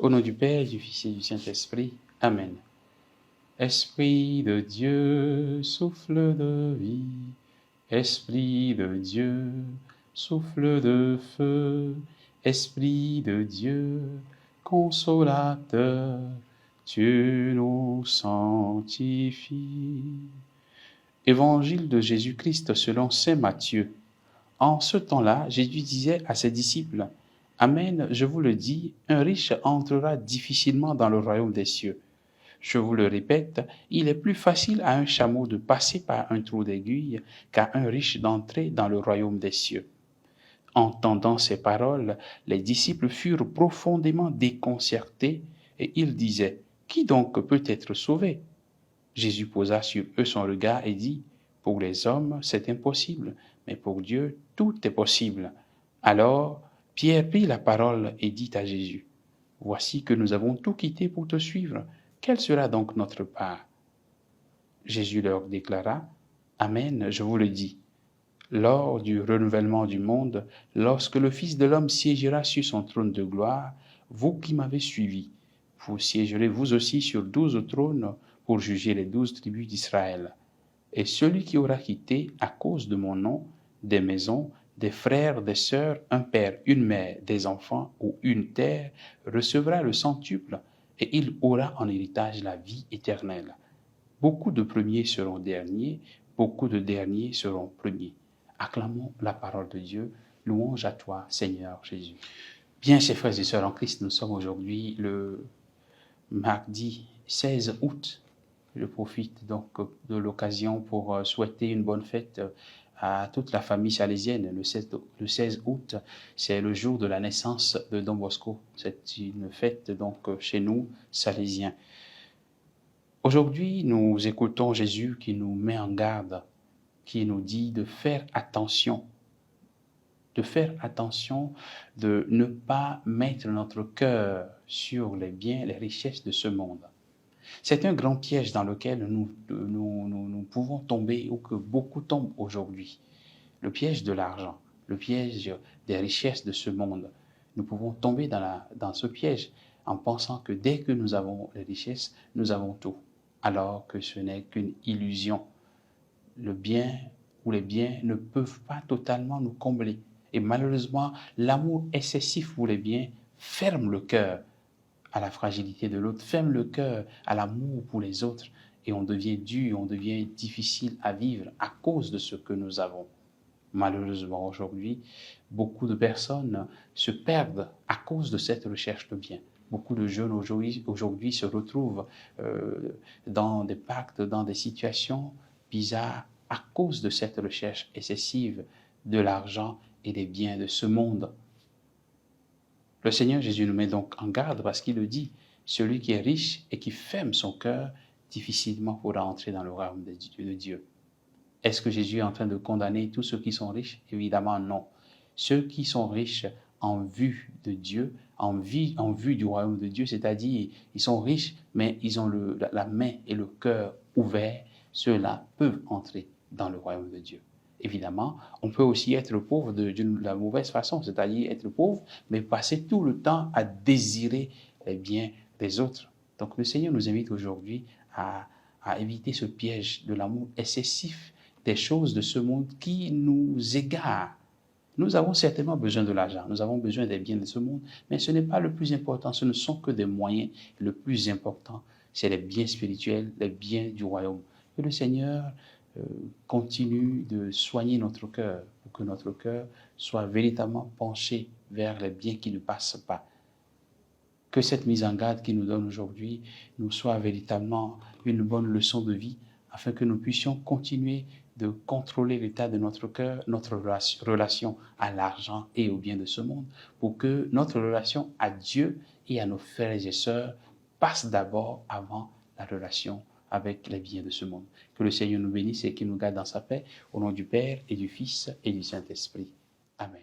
Au nom du Père, du Fils et du Saint-Esprit. Amen. Esprit de Dieu, souffle de vie. Esprit de Dieu, souffle de feu. Esprit de Dieu, consolateur, tu nous sanctifies. Évangile de Jésus-Christ selon saint Matthieu. En ce temps-là, Jésus disait à ses disciples, « Amen, je vous le dis, un riche entrera difficilement dans le royaume des cieux. Je vous le répète, il est plus facile à un chameau de passer par un trou d'aiguille qu'à un riche d'entrer dans le royaume des cieux. » Entendant ces paroles, les disciples furent profondément déconcertés et ils disaient, « Qui donc peut être sauvé ?» Jésus posa sur eux son regard et dit, « Pour les hommes, c'est impossible, mais pour Dieu, tout est possible. » Alors, Pierre prit la parole et dit à Jésus, « Voici que nous avons tout quitté pour te suivre. Quelle sera donc notre part ?» Jésus leur déclara, « Amen, je vous le dis. Lors du renouvellement du monde, lorsque le Fils de l'homme siégera sur son trône de gloire, vous qui m'avez suivi, vous siégerez vous aussi sur 12 trônes pour juger les 12 tribus d'Israël. Et celui qui aura quitté, à cause de mon nom, des maisons, des frères, des sœurs, un père, une mère, des enfants ou une terre, recevra le centuple, et il aura en héritage la vie éternelle. Beaucoup de premiers seront derniers, beaucoup de derniers seront premiers. » Acclamons la parole de Dieu. Louange à toi, Seigneur Jésus. Bien, chers frères et sœurs en Christ, nous sommes aujourd'hui le mardi 16 août. Je profite donc de l'occasion pour souhaiter une bonne fête à toute la famille salésienne. Le 16 août, c'est le jour de la naissance de Don Bosco. C'est une fête donc chez nous, salésiens. Aujourd'hui, nous écoutons Jésus qui nous met en garde, qui nous dit de faire attention, de ne pas mettre notre cœur sur les biens, les richesses de ce monde. C'est un grand piège dans lequel nous pouvons tomber ou que beaucoup tombent aujourd'hui. Le piège de l'argent, le piège des richesses de ce monde. Nous pouvons tomber dans ce piège en pensant que dès que nous avons les richesses, nous avons tout, alors que ce n'est qu'une illusion. Le bien ou les biens ne peuvent pas totalement nous combler. Et malheureusement, l'amour excessif pour les biens ferme le cœur à la fragilité de l'autre, ferme le cœur à l'amour pour les autres, et on devient dur, on devient difficile à vivre à cause de ce que nous avons. Malheureusement, aujourd'hui, beaucoup de personnes se perdent à cause de cette recherche de bien. Beaucoup de jeunes aujourd'hui se retrouvent dans des pactes, dans des situations bizarres à cause de cette recherche excessive de l'argent et des biens de ce monde. Le Seigneur Jésus nous met donc en garde parce qu'il le dit, celui qui est riche et qui ferme son cœur, difficilement pourra entrer dans le royaume de Dieu. Est-ce que Jésus est en train de condamner tous ceux qui sont riches? Évidemment non. Ceux qui sont riches en vue de Dieu, en vue du royaume de Dieu, c'est-à-dire ils sont riches, mais ils ont la main et le cœur ouverts, ceux-là peuvent entrer dans le royaume de Dieu. Évidemment, on peut aussi être pauvre de la mauvaise façon, c'est-à-dire être pauvre, mais passer tout le temps à désirer les biens des autres. Donc le Seigneur nous invite aujourd'hui à éviter ce piège de l'amour excessif des choses de ce monde qui nous égarent. Nous avons certainement besoin de l'argent, nous avons besoin des biens de ce monde, mais ce n'est pas le plus important, ce ne sont que des moyens. Le plus important, c'est les biens spirituels, les biens du royaume. Que le Seigneur continue de soigner notre cœur, pour que notre cœur soit véritablement penché vers les biens qui ne passent pas. Que cette mise en garde qu'il nous donne aujourd'hui nous soit véritablement une bonne leçon de vie, afin que nous puissions continuer de contrôler l'état de notre cœur, notre relation à l'argent et aux biens de ce monde, pour que notre relation à Dieu et à nos frères et sœurs passe d'abord avant la relation avec les biens de ce monde. Que le Seigneur nous bénisse et qu'il nous garde dans sa paix, au nom du Père et du Fils et du Saint-Esprit. Amen.